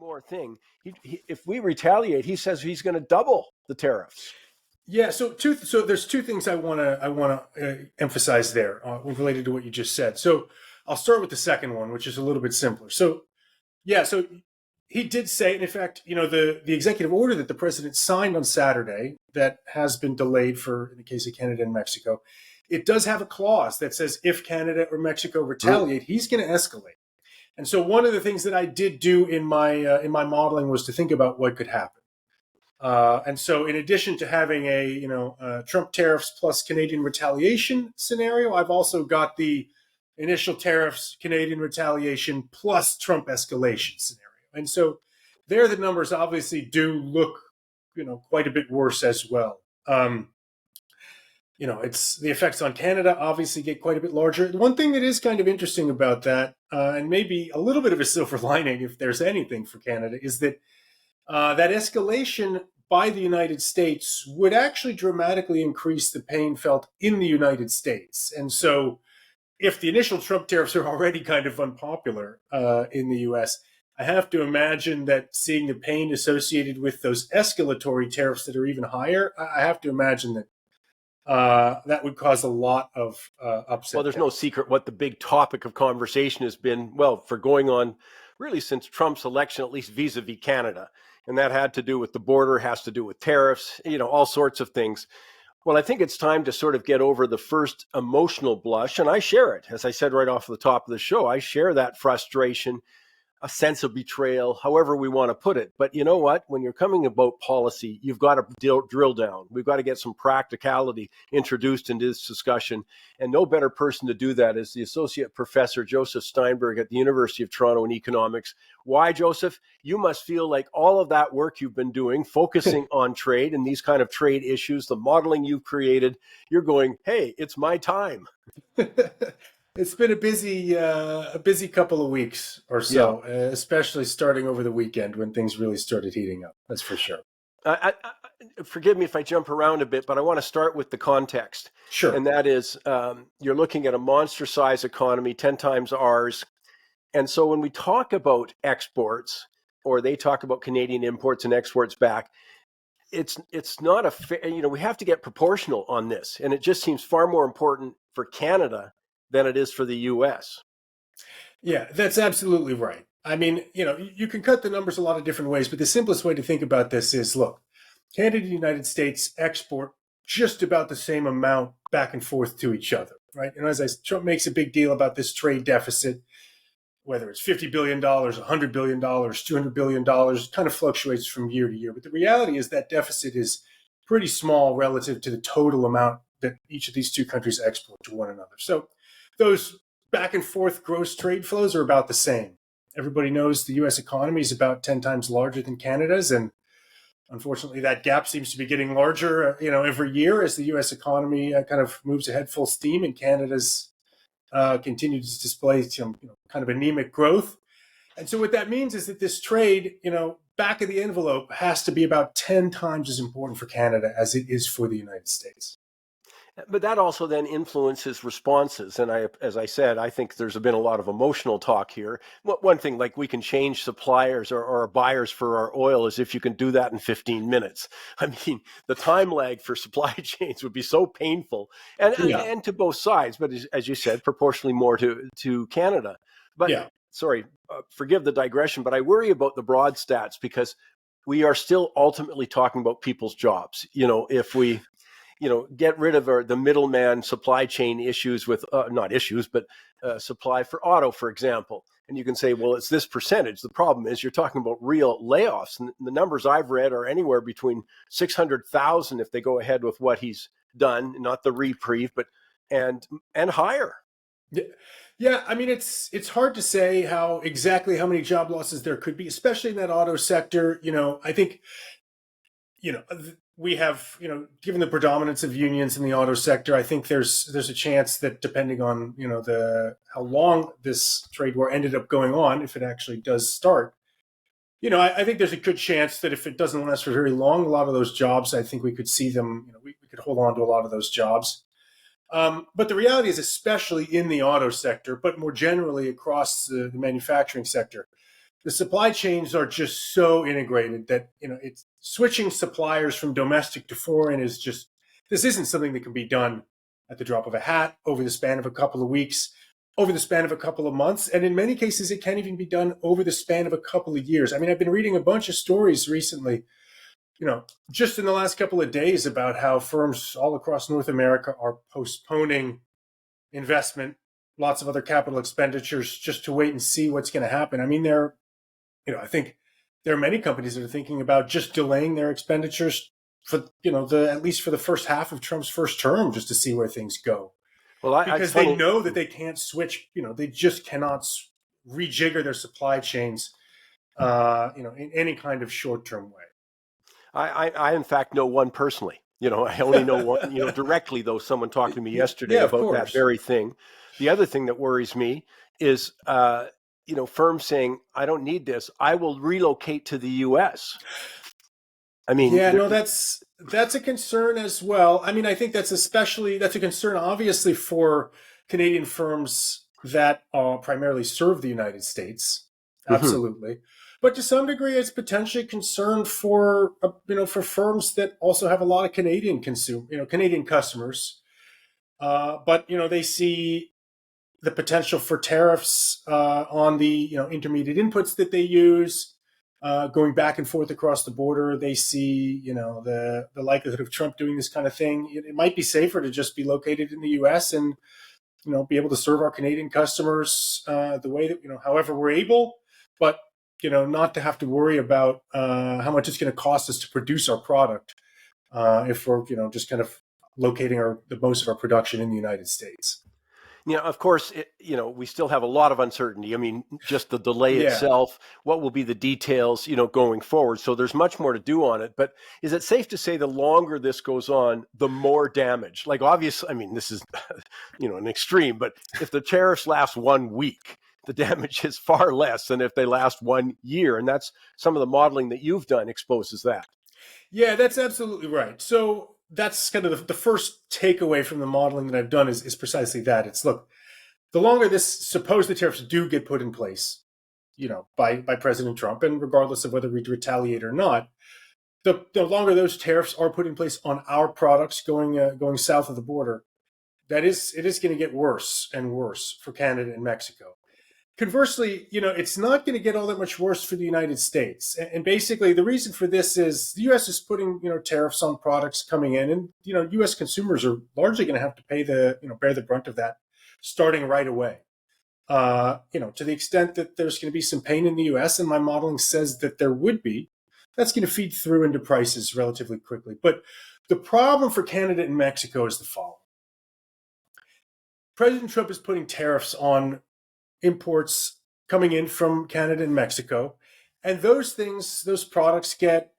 more thing. If we retaliate, he says he's going to double the tariffs. Yeah, so there's two things I want to emphasize there related to what you just said. So I'll start with the second one, which is a little bit simpler. So yeah, so he did say, and in fact, the executive order that the president signed on Saturday that has been delayed for, in the case of Canada and Mexico, it does have a clause that says if Canada or Mexico retaliate, he's going to escalate. And so one of the things that I did do in my modeling was to think about what could happen. And so, in addition to having a Trump tariffs plus Canadian retaliation scenario, I've also got the initial tariffs, Canadian retaliation plus Trump escalation scenario. And so, there the numbers obviously do look, quite a bit worse as well. It's the effects on Canada obviously get quite a bit larger. One thing that is kind of interesting about that, and maybe a little bit of a silver lining, if there's anything for Canada, is that that escalation by the United States would actually dramatically increase the pain felt in the United States. And so if the initial Trump tariffs are already kind of unpopular in the US, I have to imagine that seeing the pain associated with those escalatory tariffs that are even higher, I have to imagine that that would cause a lot of upset. Well, there's no secret what the big topic of conversation has been, for going on really since Trump's election, at least vis-a-vis Canada. And that had to do with the border, has to do with tariffs, all sorts of things. Well, I think it's time to sort of get over the first emotional blush. And I share it. As I said right off the top of the show, I share that frustration, a sense of betrayal, however we want to put it. But you know what? When you're coming about policy, you've got to drill down. We've got to get some practicality introduced into this discussion. And no better person to do that is the Associate Professor Joseph Steinberg at the University of Toronto in economics. Why, Joseph? You must feel like all of that work you've been doing, focusing on trade and these kind of trade issues, the modeling you've created, you're going, hey, it's my time. It's been a busy couple of weeks or so, especially starting over the weekend when things really started heating up. That's for sure. Forgive me if I jump around a bit, but I want to start with the context. Sure. And that is, you're looking at a monster-size economy, 10 times ours. And so when we talk about exports, or they talk about Canadian imports and exports back, it's not a fair, we have to get proportional on this. And it just seems far more important for Canada than it is for the U.S. Yeah, that's absolutely right. I mean, you can cut the numbers a lot of different ways, but the simplest way to think about this is, look, Canada and the United States export just about the same amount back and forth to each other, right? And Trump makes a big deal about this trade deficit, whether it's $50 billion, $100 billion, $200 billion, it kind of fluctuates from year to year. But the reality is that deficit is pretty small relative to the total amount that each of these two countries export to one another. So those back and forth gross trade flows are about the same. Everybody knows the U.S. economy is about 10 times larger than Canada's, and unfortunately, that gap seems to be getting larger, every year as the U.S. economy kind of moves ahead full steam, and Canada's continues to display some kind of anemic growth. And so what that means is that this trade, back of the envelope, has to be about 10 times as important for Canada as it is for the United States. But that also then influences responses. And as I said, I think there's been a lot of emotional talk here. One thing, like we can change suppliers or buyers for our oil as if you can do that in 15 minutes. I mean, the time lag for supply chains would be so painful and to both sides. But as you said, proportionally more to Canada. But sorry, forgive the digression, but I worry about the broad stats because we are still ultimately talking about people's jobs. If we get rid of the middleman supply chain issues with, not issues, but supply for auto, for example. And you can say, well, it's this percentage. The problem is you're talking about real layoffs. And the numbers I've read are anywhere between 600,000 if they go ahead with what he's done, not the reprieve, but and higher. Yeah, I mean, it's hard to say exactly how many job losses there could be, especially in that auto sector. I think, we have, given the predominance of unions in the auto sector, I think there's a chance that depending on, how long this trade war ended up going on, if it actually does start, I think there's a good chance that if it doesn't last for very long, a lot of those jobs, I think we could see them, we could hold on to a lot of those jobs. But the reality is, especially in the auto sector, but more generally across the manufacturing sector, the supply chains are just so integrated that, it's switching suppliers from domestic to foreign is just, this isn't something that can be done at the drop of a hat over the span of a couple of weeks, over the span of a couple of months. And in many cases, it can't even be done over the span of a couple of years. I mean, I've been reading a bunch of stories recently, just in the last couple of days about how firms all across North America are postponing investment, lots of other capital expenditures just to wait and see what's going to happen. I mean, I think there are many companies that are thinking about just delaying their expenditures for, at least for the first half of Trump's first term, just to see where things go. Well, Because they know that they can't switch, they just cannot rejigger their supply chains, in any kind of short-term way. I in fact know one personally. I only know one, directly, though someone talked to me yesterday Yeah, of about that course. very thing. The other thing that worries me is, firms saying, I don't need this. I will relocate to the U.S. I mean, yeah, no, that's a concern as well. I mean, I think that's a concern, obviously, for Canadian firms that primarily serve the United States. mhm. Absolutely. But to some degree, it's potentially a concern for, for firms that also have a lot of Canadian customers. But, they see the potential for tariffs on the, intermediate inputs that they use, going back and forth across the border. They see, the likelihood of Trump doing this kind of thing. It might be safer to just be located in the U.S. and, be able to serve our Canadian customers the way that, however we're able, but, not to have to worry about how much it's going to cost us to produce our product if we're, just kind of locating the most of our production in the United States. Of course, we still have a lot of uncertainty. I mean, just the delay Yeah. itself, what will be the details, going forward. So there's much more to do on it. But is it safe to say the longer this goes on, the more damage? Like, obviously, I mean, this is, an extreme, but if the tariffs last 1 week, the damage is far less than if they last 1 year. And that's some of the modeling that you've done exposes that. Yeah, that's absolutely right. So that's kind of the first takeaway from the modeling that I've done is precisely that. It's, look, the longer suppose the tariffs do get put in place, by President Trump, and regardless of whether we retaliate or not, the longer those tariffs are put in place on our products going south of the border, it is going to get worse and worse for Canada and Mexico. Conversely, it's not going to get all that much worse for the United States. And basically, the reason for this is the U.S. is putting, tariffs on products coming in, and, U.S. consumers are largely going to have to bear the brunt of that starting right away. To the extent that there's going to be some pain in the U.S., and my modeling says that there would be, that's going to feed through into prices relatively quickly. But the problem for Canada and Mexico is the following. President Trump is putting tariffs on imports coming in from Canada and Mexico, and those products get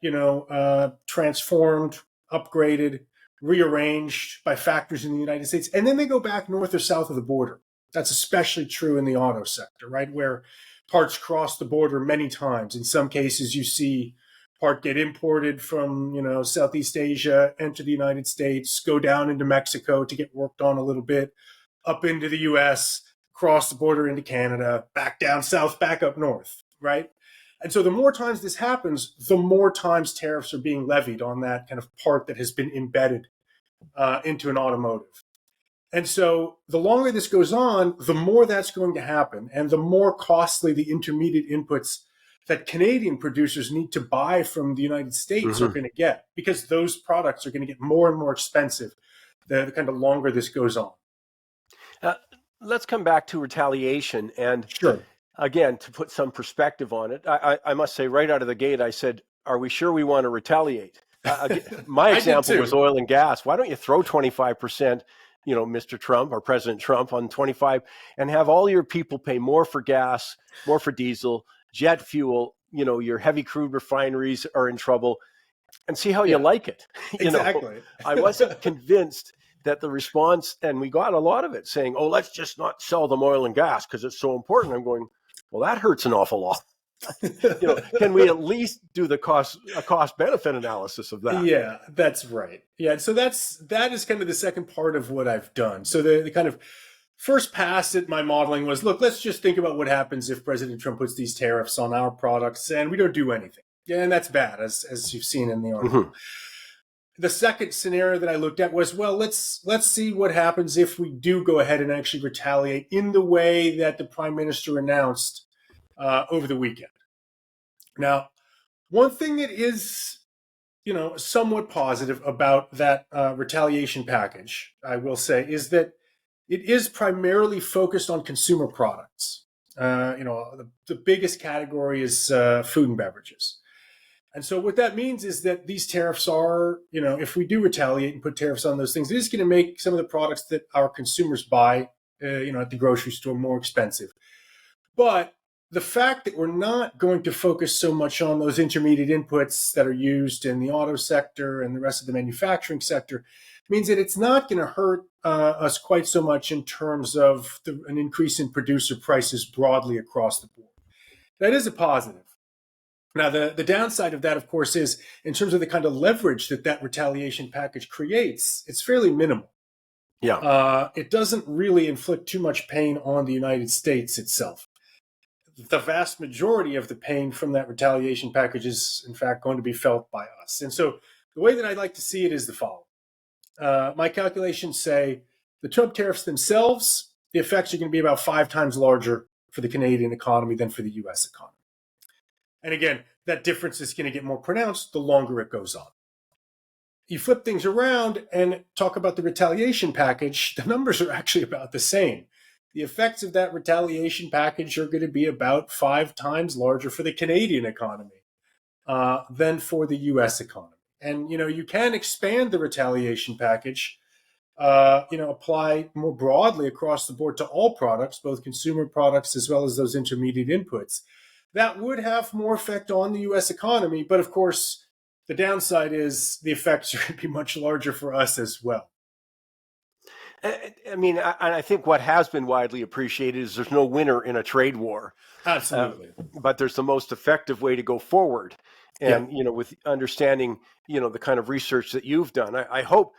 transformed, upgraded, rearranged by factories in the United States, and then they go back north or south of the border. That's especially true in the auto sector, right, where parts cross the border many times. In some cases, you see part get imported from Southeast Asia, enter the United States, go down into Mexico to get worked on a little bit, up into the U.S., cross the border into Canada, back down south, back up north, right? And so the more times this happens, the more times tariffs are being levied on that kind of part that has been embedded into an automotive. And so the longer this goes on, the more that's going to happen, and the more costly the intermediate inputs that Canadian producers need to buy from the United States are going to get, because those products are going to get more and more expensive the kind of longer this goes on. Let's come back to retaliation. And Sure. again, to put some perspective on it, I must say right out of the gate, I said, are we sure we want to retaliate? My example was oil and gas. Why don't you throw 25%, Mr. Trump or President Trump on 25 and have all your people pay more for gas, more for diesel, jet fuel, your heavy crude refineries are in trouble, and see how you like it. Exactly. I wasn't convinced that the response, and we got a lot of it saying, oh, let's just not sell them oil and gas because it's so important. I'm going, well, that hurts an awful lot. Can we at least do a cost benefit analysis of that? Yeah, that's right. Yeah, so that is kind of the second part of what I've done. So the kind of first pass at my modeling was, look, let's just think about what happens if President Trump puts these tariffs on our products and we don't do anything. Yeah, and that's bad, as you've seen in the article. Mhm. The second scenario that I looked at was, well, let's see what happens if we do go ahead and actually retaliate in the way that the prime minister announced over the weekend. Now, one thing that is, somewhat positive about that retaliation package, I will say, is that it is primarily focused on consumer products. The biggest category is food and beverages. And so what that means is that these tariffs are, if we do retaliate and put tariffs on those things, it is going to make some of the products that our consumers buy, at the grocery store more expensive. But the fact that we're not going to focus so much on those intermediate inputs that are used in the auto sector and the rest of the manufacturing sector means that it's not going to hurt us quite so much in terms of an increase in producer prices broadly across the board. That is a positive. Now, the downside of that, of course, is in terms of the kind of leverage that retaliation package creates, it's fairly minimal. Yeah. It doesn't really inflict too much pain on the United States itself. The vast majority of the pain from that retaliation package is, in fact, going to be felt by us. And so the way that I'd like to see it is the following. My calculations say the Trump tariffs themselves, the effects are going to be about 5 times larger for the Canadian economy than for the U.S. economy. And again, that difference is going to get more pronounced the longer it goes on. You flip things around and talk about the retaliation package, the numbers are actually about the same. The effects of that retaliation package are going to be about 5 times larger for the Canadian economy than for the U.S. economy. And, you can expand the retaliation package, apply more broadly across the board to all products, both consumer products as well as those intermediate inputs. That would have more effect on the U.S. economy. But of course, the downside is the effects are going to be much larger for us as well. I mean, I think what has been widely appreciated is there's no winner in a trade war. Absolutely. But there's the most effective way to go forward. And, Yeah. With understanding, the kind of research that you've done, I hope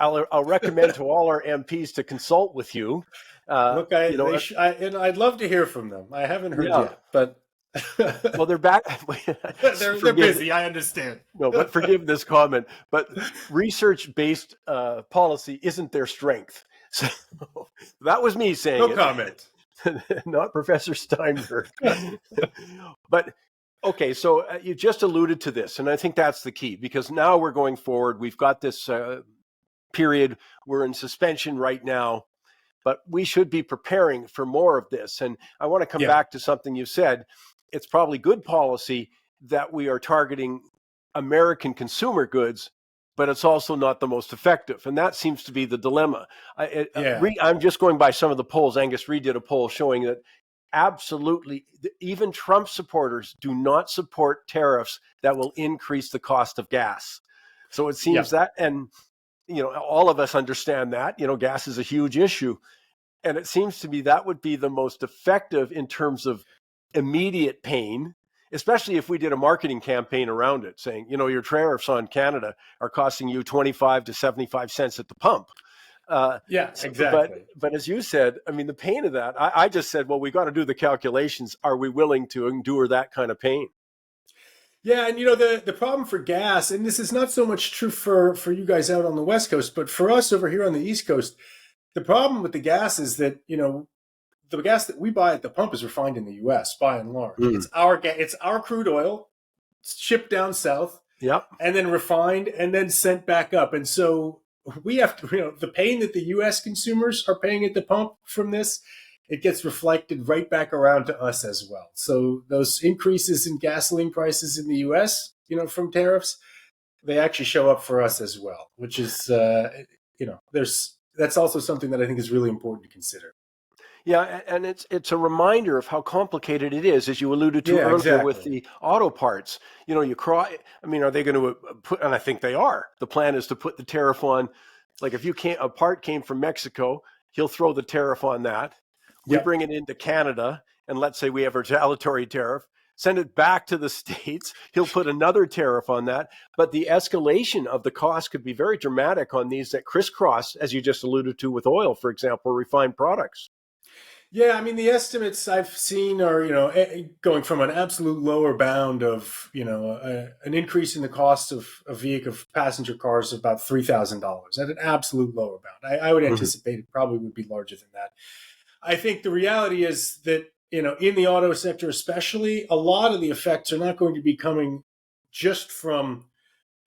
I'll recommend to all our MPs to consult with you. Look, and I'd love to hear from them. I haven't heard yet, but well, they're back. they're busy. I understand. No, but forgive this comment. But research-based policy isn't their strength. So that was me saying No it. comment. Not Professor Steinberg. But okay, so you just alluded to this, and I think that's the key, because now we're going forward. We've got this period. We're in suspension right now, but we should be preparing for more of this. And I want to come back to something you said. It's probably good policy that we are targeting American consumer goods, but it's also not the most effective. And that seems to be the dilemma. I'm just going by some of the polls. Angus Reid did a poll showing that absolutely, even Trump supporters do not support tariffs that will increase the cost of gas. So it seems that, and all of us understand that, gas is a huge issue. And it seems to me that would be the most effective in terms of immediate pain, especially if we did a marketing campaign around it saying, your tariffs on Canada are costing you 25 to 75 cents at the pump. Exactly. But as you said, I mean, the pain of that, I just said, well, we got to do the calculations. Are we willing to endure that kind of pain? Yeah, and the problem for gas, and this is not so much true for you guys out on the West Coast, but for us over here on the East Coast, the problem with the gas is that, the gas that we buy at the pump is refined in the U.S. by and large. It's our crude oil, shipped down south, and then refined and then sent back up. And so we have to, the pain that the U.S. consumers are paying at the pump from this, it gets reflected right back around to us as well. So those increases in gasoline prices in the U.S., from tariffs, they actually show up for us as well, which is, that's also something that I think is really important to consider. Yeah, and it's a reminder of how complicated it is, as you alluded to earlier with the auto parts. You cry. I mean, are they going to put? And I think they are. The plan is to put the tariff on. Like if a part came from Mexico, he'll throw the tariff on that. We bring it into Canada, and let's say we have a retaliatory tariff. send it back to the States. He'll put another tariff on that. But the escalation of the cost could be very dramatic on these that crisscross, as you just alluded to with oil, for example, refined products. Yeah, I mean, the estimates I've seen are, going from an absolute lower bound of, an increase in the cost of passenger cars of about $3,000 at an absolute lower bound. I would Mhm. anticipate it probably would be larger than that. I think the reality is that, in the auto sector especially, a lot of the effects are not going to be coming just from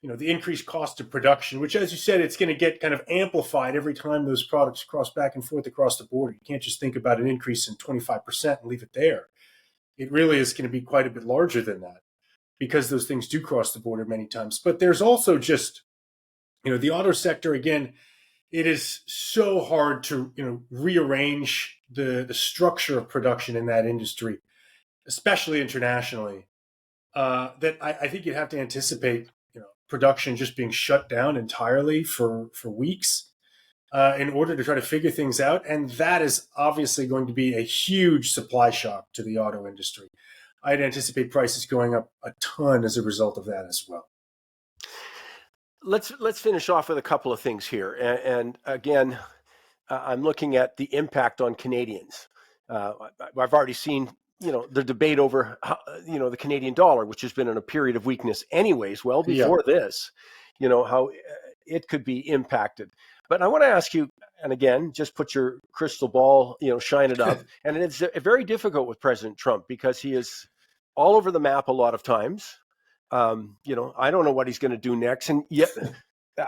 the increased cost of production, which, as you said, it's going to get kind of amplified every time those products cross back and forth across the border. You can't just think about an increase in 25% and leave it there. It really is going to be quite a bit larger than that because those things do cross the border many times. But there's also just, the auto sector, again, it is so hard to, rearrange the structure of production in that industry, especially internationally, that I think you'd have to anticipate production just being shut down entirely for weeks in order to try to figure things out. And that is obviously going to be a huge supply shock to the auto industry. I'd anticipate prices going up a ton as a result of that as well. Let's finish off with a couple of things here. And again, I'm looking at the impact on Canadians. I've already seen, the debate over, the Canadian dollar, which has been in a period of weakness anyways, well Yeah. before this, how it could be impacted. But I want to ask you, and again, just put your crystal ball, shine it up. And it's very difficult with President Trump because he is all over the map a lot of times. I don't know what he's going to do next. And yet,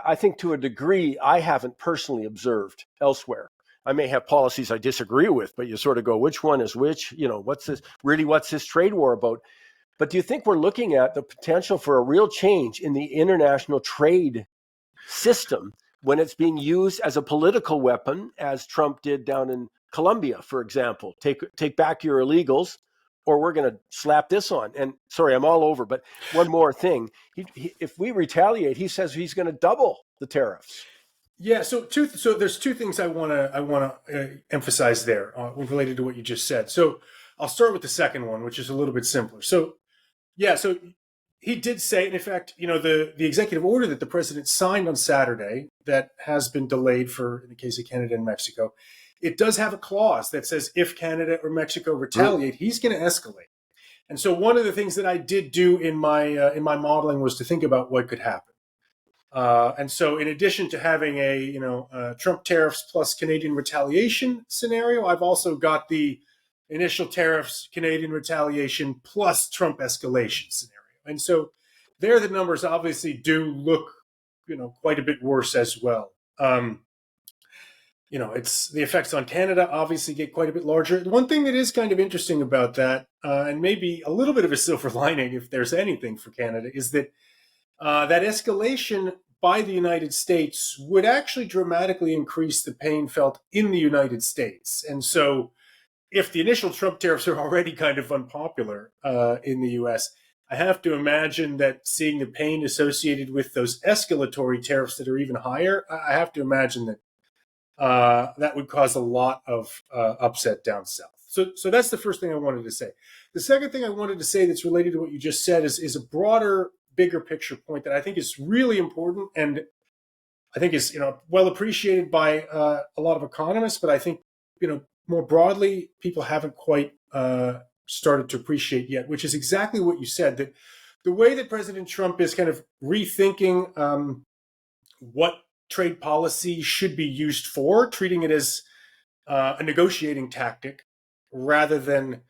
I think to a degree, I haven't personally observed elsewhere. I may have policies I disagree with, but you sort of go, which one is which? What's this trade war about? But do you think we're looking at the potential for a real change in the international trade system when it's being used as a political weapon, as Trump did down in Colombia, for example? Take back your illegals, or we're going to slap this on. And sorry, I'm all over, but one more thing. If we retaliate, he says he's going to double the tariffs. Yeah, so there's two things I want to emphasize there related to what you just said. So I'll start with the second one, which is a little bit simpler. So yeah, so he did say, and in fact, the executive order that the president signed on Saturday that has been delayed for, in the case of Canada and Mexico, it does have a clause that says if Canada or Mexico retaliate, he's going to escalate. And so one of the things that I did do in my modeling was to think about what could happen. And so, in addition to having a Trump tariffs plus Canadian retaliation scenario, I've also got the initial tariffs, Canadian retaliation plus Trump escalation scenario. And so, there the numbers obviously do look, quite a bit worse as well. It's the effects on Canada obviously get quite a bit larger. One thing that is kind of interesting about that, and maybe a little bit of a silver lining, if there's anything for Canada, is that that escalation by the United States would actually dramatically increase the pain felt in the United States. And so, if the initial Trump tariffs are already kind of unpopular in the US, I have to imagine that seeing the pain associated with those escalatory tariffs that are even higher, I have to imagine that that would cause a lot of upset down south. So that's the first thing I wanted to say. The second thing I wanted to say that's related to what you just said is a broader, bigger picture point that I think is really important and I think is well appreciated by a lot of economists, but I think more broadly people haven't quite started to appreciate yet, which is exactly what you said, that the way that President Trump is kind of rethinking what trade policy should be used for, treating it as a negotiating tactic rather than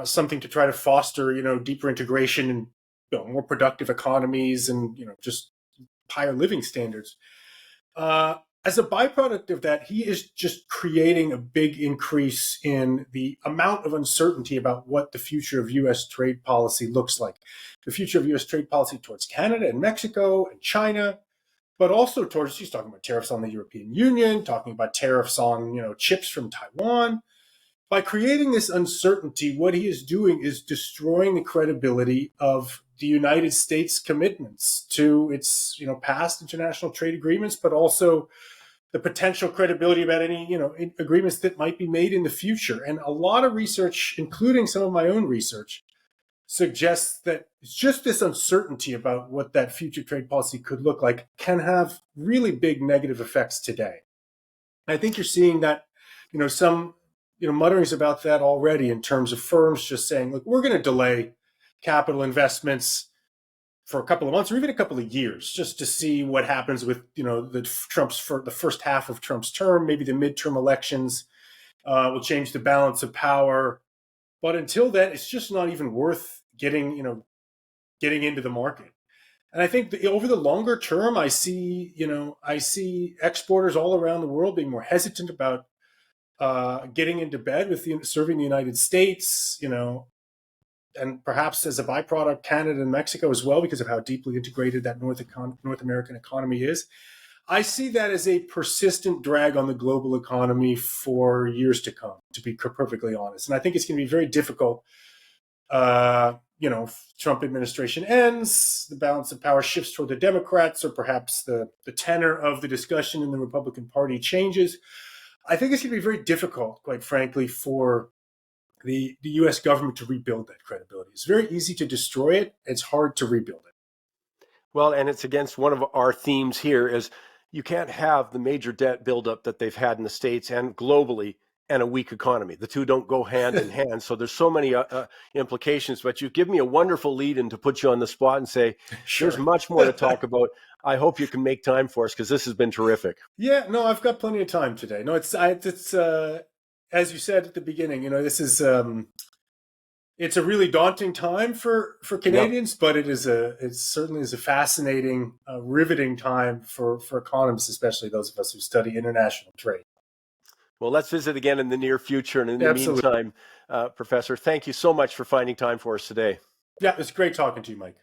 something to try to foster, deeper integration and more productive economies and just higher living standards. As a byproduct of that, he is just creating a big increase in the amount of uncertainty about what the future of U.S. trade policy looks like. The future of U.S. trade policy towards Canada and Mexico and China, but also towards, he's talking about tariffs on the European Union, talking about tariffs on, chips from Taiwan. By creating this uncertainty, what he is doing is destroying the credibility of the United States commitments to its, past international trade agreements, but also the potential credibility about any, agreements that might be made in the future. And a lot of research, including some of my own research, suggests that it's just this uncertainty about what that future trade policy could look like can have really big negative effects today. I think you're seeing that, some, mutterings about that already in terms of firms just saying, look, we're going to delay capital investments for a couple of months or even a couple of years just to see what happens with, the first half of Trump's term. Maybe the midterm elections will change the balance of power. But until then, it's just not even worth getting into the market. And I think over the longer term, I see exporters all around the world being more hesitant about getting into bed with serving the United States, and perhaps as a byproduct, Canada and Mexico as well, because of how deeply integrated that North American economy is. I see that as a persistent drag on the global economy for years to come, to be perfectly honest. And I think it's going to be very difficult. Trump administration ends, the balance of power shifts toward the Democrats, or perhaps the tenor of the discussion in the Republican Party changes. I think it's going to be very difficult, quite frankly, for the U.S. government to rebuild that credibility. It's very easy to destroy it. It's hard to rebuild it. Well, and it's against one of our themes here is you can't have the major debt buildup that they've had in the States and globally and a weak economy. The two don't go hand in hand. So there's so many implications, but you give me a wonderful lead in to put you on the spot and say, Sure. There's much more to talk about. I hope you can make time for us because this has been terrific. Yeah, no, I've got plenty of time today. No, it's as you said at the beginning, this is, it's a really daunting time for Canadians, but it certainly is a fascinating, riveting time for economists, especially those of us who study international trade. Well, let's visit again in the near future. And in the Absolutely. meantime, Professor, thank you so much for finding time for us today. Yeah, it's great talking to you, Mike.